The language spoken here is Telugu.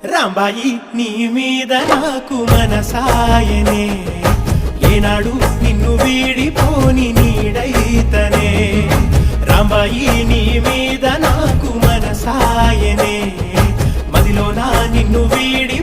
రాంబాయి నీ మీద నాకు మనసాయనే ఏనాడు నిన్ను వీడిపోని నీడైతనే రాంబాయి నీ మీద నాకు మనసాయనే మదిలో నా నిన్ను వీడి